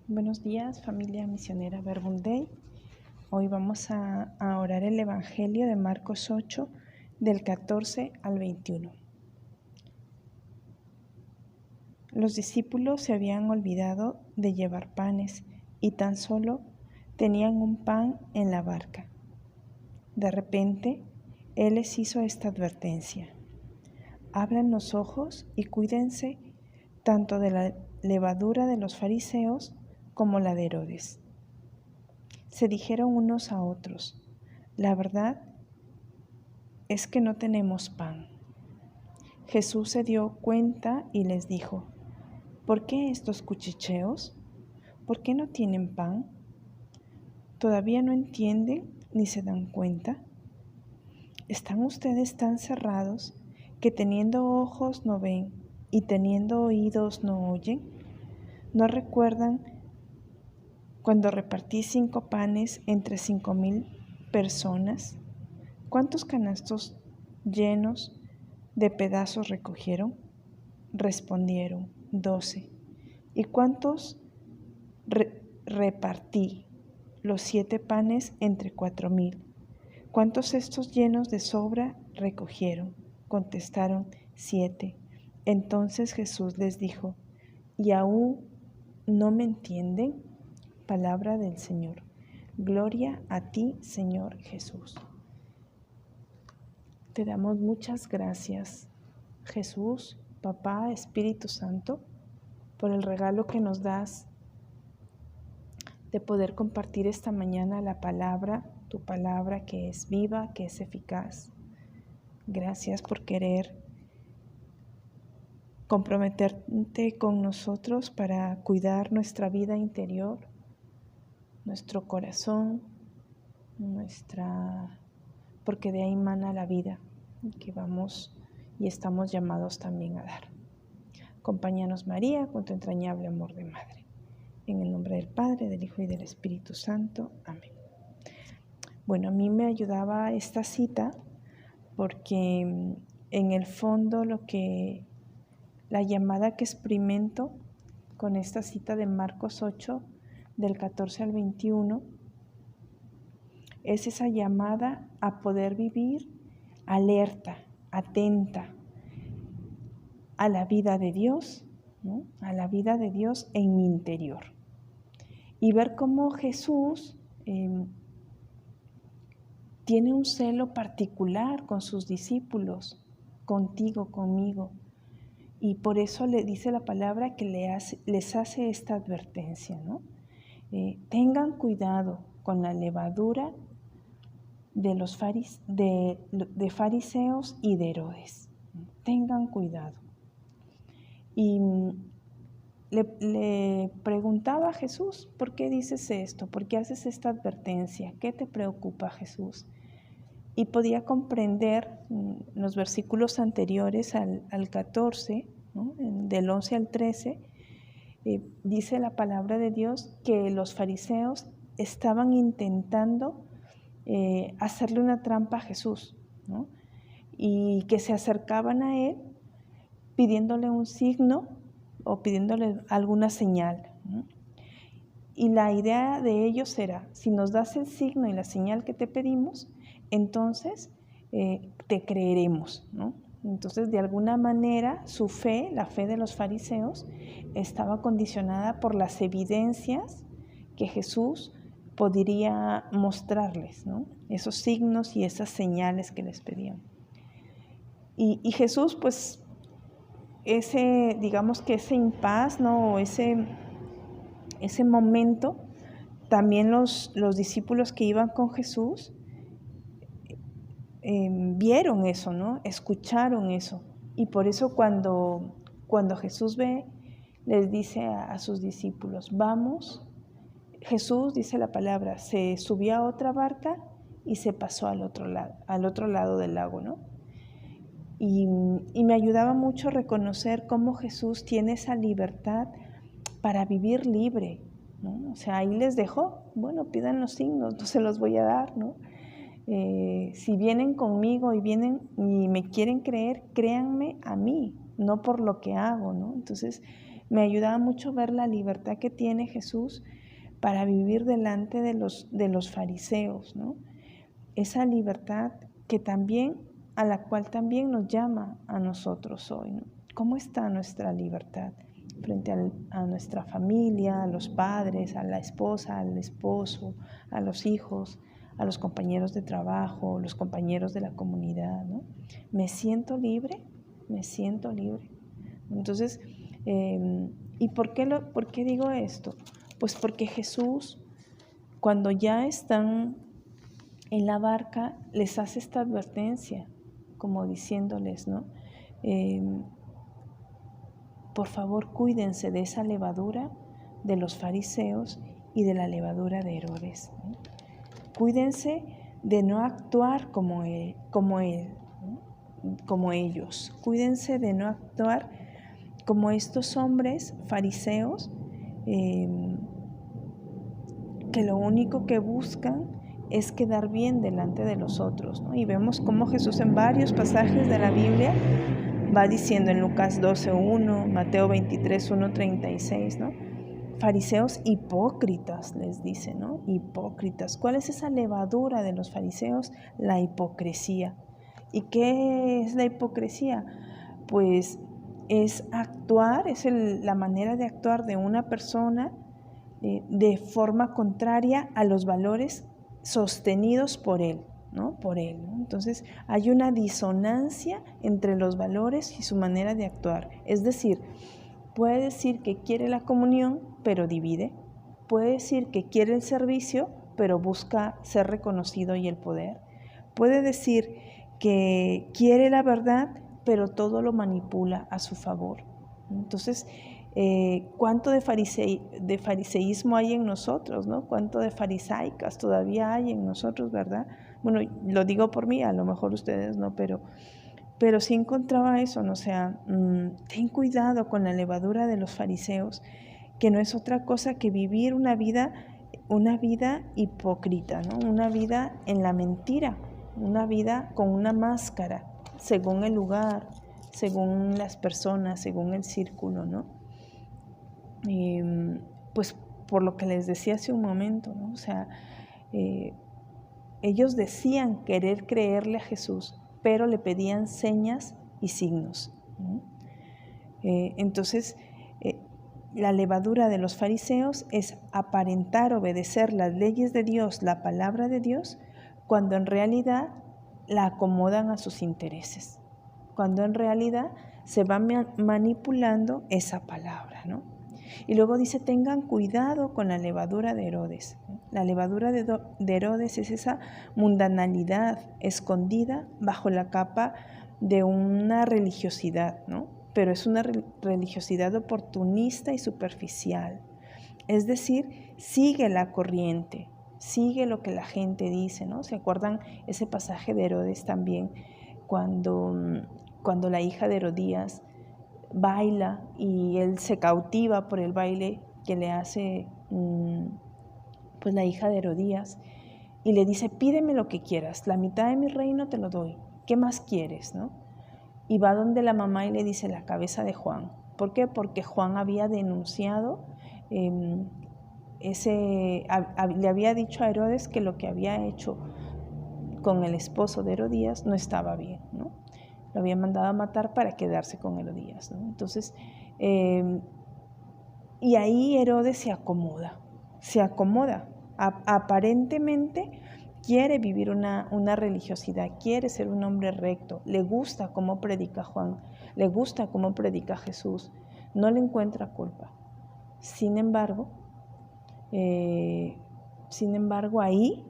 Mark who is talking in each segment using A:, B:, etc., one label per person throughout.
A: Buenos días, familia misionera Verbum Dei. Hoy vamos a orar el Evangelio de Marcos 8, del 14 al 21. Los discípulos se habían olvidado de llevar panes y tan solo tenían un pan en la barca. De repente, Él les hizo esta advertencia: abran los ojos y cuídense tanto de la levadura de los fariseos como la de Herodes. Se dijeron unos a otros: la verdad es que no tenemos pan. Jesús se dio cuenta y les dijo: ¿por qué estos cuchicheos? ¿Por qué no tienen pan? ¿Todavía no entienden ni se dan cuenta? ¿Están ustedes tan cerrados que teniendo ojos no ven y teniendo oídos no oyen? ¿No recuerdan cuando repartí 5 panes entre 5,000 personas? ¿Cuántos canastos llenos de pedazos recogieron? Respondieron: 12. ¿Y cuántos repartí? Los 7 panes entre 4,000. ¿Cuántos cestos llenos de sobra recogieron? Contestaron: 7. Entonces Jesús les dijo: ¿y aún no me entienden? Palabra del Señor. Gloria a ti, Señor Jesús. Te damos muchas gracias, Jesús, Papá, Espíritu Santo, por el regalo que nos das de poder compartir esta mañana la palabra, tu palabra que es viva, que es eficaz. Gracias por querer comprometerte con nosotros para cuidar nuestra vida interior, nuestro corazón, porque de ahí emana la vida que vamos y estamos llamados también a dar. Acompáñanos, María, con tu entrañable amor de madre. En el nombre del Padre, del Hijo y del Espíritu Santo. Amén. Bueno, a mí me ayudaba esta cita porque en el fondo la llamada que experimento con esta cita de Marcos 8, del 14 al 21, es esa llamada a poder vivir alerta, atenta a la vida de Dios, ¿no? A la vida de Dios en mi interior. Y ver cómo Jesús tiene un celo particular con sus discípulos, contigo, conmigo. Y por eso le dice la palabra que les hace esta advertencia, ¿no? Tengan cuidado con la levadura de los fariseos y de Herodes. Tengan cuidado. Y le preguntaba a Jesús: ¿por qué dices esto? ¿Por qué haces esta advertencia? ¿Qué te preocupa, Jesús? Y podía comprender los versículos anteriores al 14, ¿no? Del 11 al 13, dice la palabra de Dios que los fariseos estaban intentando hacerle una trampa a Jesús, ¿no? Y que se acercaban a él pidiéndole un signo o pidiéndole alguna señal, ¿no? Y la idea de ellos era: si nos das el signo y la señal que te pedimos, entonces te creeremos, ¿no? Entonces, de alguna manera, su fe, la fe de los fariseos, estaba condicionada por las evidencias que Jesús podría mostrarles, ¿no? Esos signos y esas señales que les pedían. Y Jesús, pues, digamos que ese impas, ¿no? Ese momento, también los discípulos que iban con Jesús vieron eso, ¿no? Escucharon eso. Y por eso cuando Jesús les dice a sus discípulos: vamos. Jesús, dice la palabra, se subió a otra barca y se pasó al otro lado del lago, ¿no? Y me ayudaba mucho reconocer cómo Jesús tiene esa libertad para vivir libre, ¿no? O sea, ahí les dejó: bueno, pidan los signos, no se los voy a dar, ¿no? Si vienen conmigo y me quieren creer, créanme a mí, no por lo que hago, ¿no? Entonces, Me ayudaba mucho ver la libertad que tiene Jesús para vivir delante de los fariseos, ¿no? Esa libertad que también, a la cual también nos llama a nosotros hoy, ¿no? ¿Cómo está nuestra libertad frente a nuestra familia, a los padres, a la esposa, al esposo, a los hijos, a los compañeros de trabajo, los compañeros de la comunidad, ¿no? ¿Me siento libre? ¿Me siento libre? Entonces, ¿y por qué digo esto? Pues porque Jesús, cuando ya están en la barca, les hace esta advertencia, como diciéndoles, ¿no? Por favor, cuídense de esa levadura de los fariseos y de la levadura de Herodes, ¿no? Cuídense de no actuar como ellos. Cuídense de no actuar como estos hombres fariseos que lo único que buscan es quedar bien delante de los otros, ¿no? Y vemos cómo Jesús en varios pasajes de la Biblia va diciendo en Lucas 12:1, Mateo 23:1-36, ¿no? Fariseos hipócritas, les dice, ¿no? Hipócritas. ¿Cuál es esa levadura de los fariseos? La hipocresía. ¿Y qué es la hipocresía? Pues es actuar, es la manera de actuar de una persona de forma contraria a los valores sostenidos por él, ¿no? Por él, ¿no? Entonces hay una disonancia entre los valores y su manera de actuar. Es decir, puede decir que quiere la comunión, pero divide. Puede decir que quiere el servicio, pero busca ser reconocido y el poder. Puede decir que quiere la verdad, pero todo lo manipula a su favor. Entonces, ¿cuánto de fariseísmo hay en nosotros, ¿no? ¿Cuánto de farisaicas todavía hay en nosotros, verdad? Bueno, lo digo por mí, a lo mejor ustedes no, pero sí encontraba eso, ¿no? O sea, ten cuidado con la levadura de los fariseos, que no es otra cosa que vivir una vida hipócrita, ¿no? Una vida en la mentira, una vida con una máscara, según el lugar, según las personas, según el círculo, ¿no? Pues por lo que les decía hace un momento, ¿no? O sea, ellos decían querer creerle a Jesús, pero le pedían señas y signos, ¿no? Entonces, la levadura de los fariseos es aparentar obedecer las leyes de Dios, la palabra de Dios, cuando en realidad la acomodan a sus intereses, cuando en realidad se va manipulando esa palabra, ¿no? Y luego dice, tengan cuidado con la levadura de Herodes. La levadura de Herodes es esa mundanalidad escondida bajo la capa de una religiosidad, ¿no? Pero es una religiosidad oportunista y superficial. Es decir, sigue la corriente, sigue lo que la gente dice, ¿no? ¿Se acuerdan ese pasaje de Herodes también? Cuando la hija de Herodías baila y él se cautiva por el baile que le hace pues la hija de Herodías y le dice, pídeme lo que quieras, la mitad de mi reino te lo doy, ¿qué más quieres, no? Y va donde la mamá y le dice la cabeza de Juan. ¿Por qué? Porque Juan había denunciado, le había dicho a Herodes que lo que había hecho con el esposo de Herodías no estaba bien, ¿no? Lo había mandado a matar para quedarse con Herodías, ¿no? Entonces, y ahí Herodes se acomoda. Aparentemente quiere vivir una religiosidad, quiere ser un hombre recto, le gusta cómo predica Juan, le gusta cómo predica Jesús, no le encuentra culpa. Sin embargo, ahí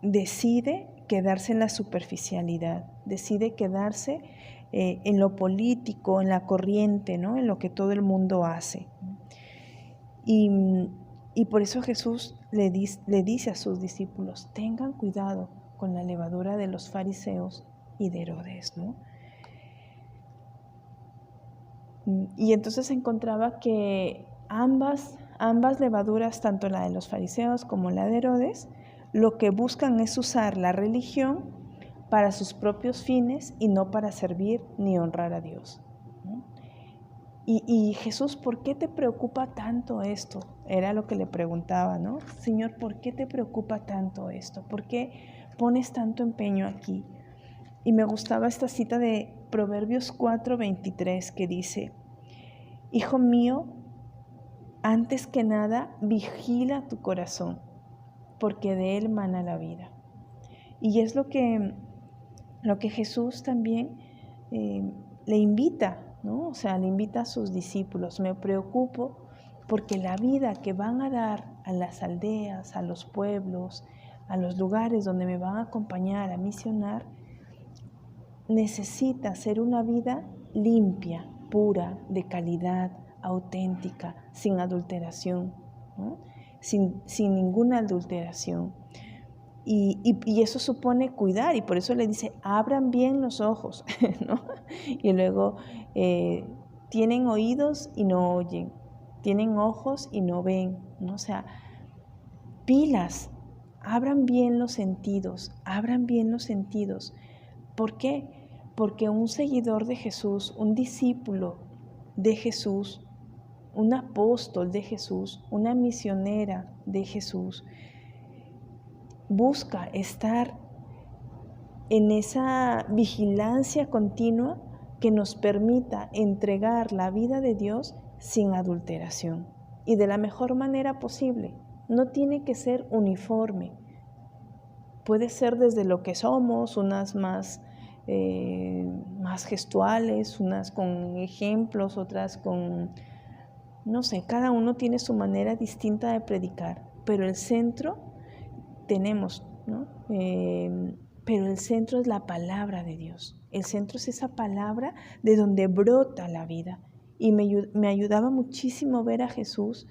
A: decide quedarse en la superficialidad, decide quedarse en lo político, en la corriente, ¿no? En lo que todo el mundo hace. Y por eso Jesús le dice a sus discípulos, tengan cuidado con la levadura de los fariseos y de Herodes, ¿no? Y entonces encontraba que ambas levaduras, tanto la de los fariseos como la de Herodes, lo que buscan es usar la religión para sus propios fines y no para servir ni honrar a Dios, ¿no? Y Jesús, ¿por qué te preocupa tanto esto? Era lo que le preguntaba, ¿no? Señor, ¿por qué te preocupa tanto esto? ¿Por qué pones tanto empeño aquí? Y me gustaba esta cita de Proverbios 4:23 que dice, Hijo mío, antes que nada, vigila tu corazón, porque de él mana la vida. Y es lo que Jesús también le invita, ¿no? O sea, le invita a sus discípulos. Me preocupo porque la vida que van a dar a las aldeas, a los pueblos, a los lugares donde me van a acompañar a misionar, necesita ser una vida limpia, pura, de calidad, auténtica, sin adulteración, ¿no? Sin ninguna adulteración. Y eso supone cuidar, y por eso le dice, abran bien los ojos, ¿no? Y luego, tienen oídos y no oyen, tienen ojos y no ven, ¿no? O sea, pilas, abran bien los sentidos, abran bien los sentidos. ¿Por qué? Porque un seguidor de Jesús, un discípulo de Jesús, un apóstol de Jesús, una misionera de Jesús, busca estar en esa vigilancia continua que nos permita entregar la vida de Dios sin adulteración y de la mejor manera posible. No tiene que ser uniforme. Puede ser desde lo que somos, unas más gestuales, unas con ejemplos, otras con, no sé, cada uno tiene su manera distinta de predicar, pero el centro tenemos, ¿no? Pero el centro es la palabra de Dios. El centro es esa palabra de donde brota la vida. Y me ayudaba muchísimo ver a Jesús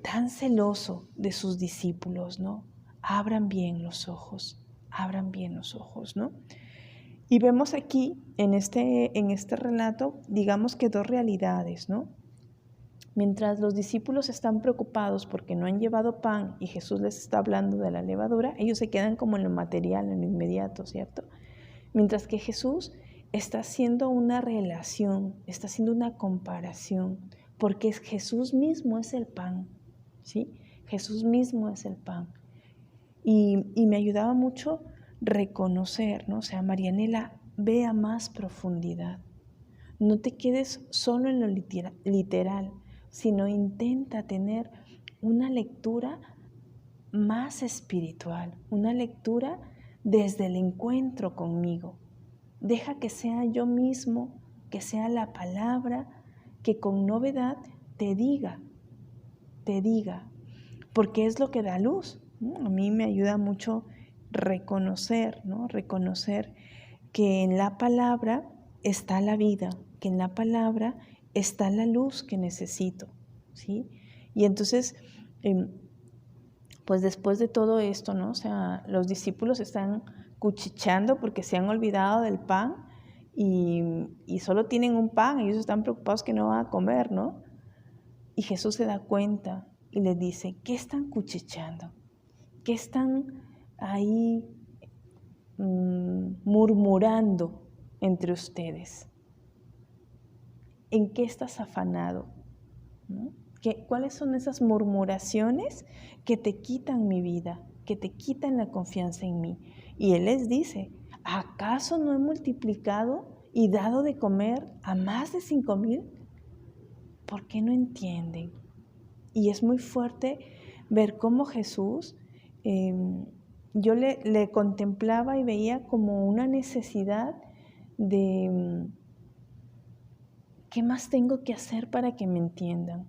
A: tan celoso de sus discípulos, ¿no? Abran bien los ojos, ¿no? Y vemos aquí, en este relato, digamos que dos realidades, ¿no? Mientras los discípulos están preocupados porque no han llevado pan y Jesús les está hablando de la levadura, ellos se quedan como en lo material, en lo inmediato, ¿cierto? Mientras que Jesús está haciendo una relación, está haciendo una comparación, porque Jesús mismo es el pan, ¿sí? Jesús mismo es el pan. Y me ayudaba mucho reconocer, ¿no? O sea, Marianela, ve a más profundidad. No te quedes solo en lo literal, sino intenta tener una lectura más espiritual, una lectura desde el encuentro conmigo. Deja que sea yo mismo, que sea la palabra que con novedad te diga, porque es lo que da luz, ¿no? A mí me ayuda mucho reconocer, ¿no? Reconocer que en la palabra está la vida, que en la palabra está la luz que necesito, ¿sí? Y entonces, pues después de todo esto, ¿no? O sea, los discípulos están cuchicheando porque se han olvidado del pan y solo tienen un pan, ellos están preocupados que no van a comer, ¿no? Y Jesús se da cuenta y les dice, ¿qué están cuchicheando? ¿Qué están ahí murmurando entre ustedes? ¿En qué estás afanado? ¿No? ¿Cuáles son esas murmuraciones que te quitan mi vida, que te quitan la confianza en mí? Y Él les dice, ¿acaso no he multiplicado y dado de comer a más de 5,000? ¿Por qué no entienden? Y es muy fuerte ver cómo Jesús, yo le contemplaba y veía como una necesidad de, ¿qué más tengo que hacer para que me entiendan?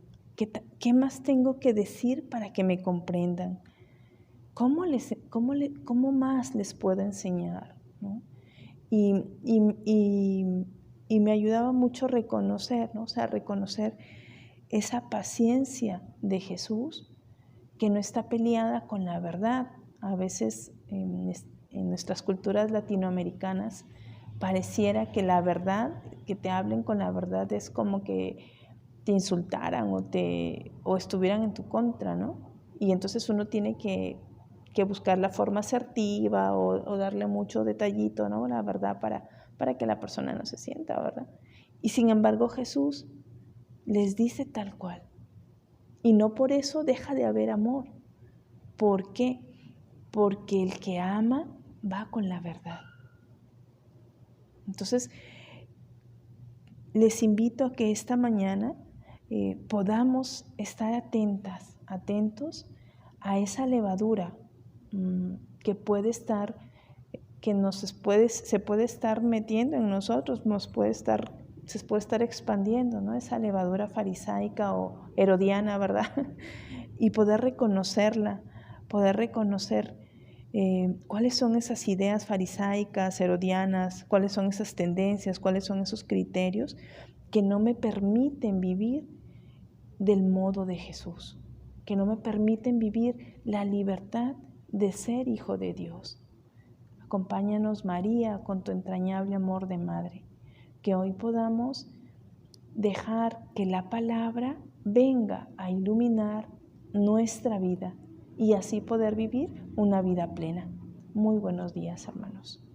A: ¿Qué más tengo que decir para que me comprendan? ¿Cómo más les puedo enseñar? ¿No? Y me ayudaba mucho reconocer, ¿no? O sea, reconocer esa paciencia de Jesús que no está peleada con la verdad. A veces en nuestras culturas latinoamericanas pareciera que la verdad, que te hablen con la verdad es como que te insultaran o estuvieran en tu contra, ¿no? Y entonces uno tiene que buscar la forma asertiva o darle mucho detallito, ¿no? La verdad para que la persona no se sienta, ¿verdad? Y sin embargo Jesús les dice tal cual. Y no por eso deja de haber amor. ¿Por qué? Porque el que ama va con la verdad. Entonces, les invito a que esta mañana podamos estar atentos a esa levadura que puede estar, se puede estar metiendo en nosotros, se puede estar expandiendo, ¿no? Esa levadura farisaica o herodiana, ¿verdad? Y poder reconocerla, poder reconocer cuáles son esas ideas farisaicas, herodianas, cuáles son esas tendencias, cuáles son esos criterios que no me permiten vivir del modo de Jesús, que no me permiten vivir la libertad de ser hijo de Dios. Acompáñanos, María, con tu entrañable amor de madre, que hoy podamos dejar que la palabra venga a iluminar nuestra vida y así poder vivir una vida plena. Muy buenos días, hermanos.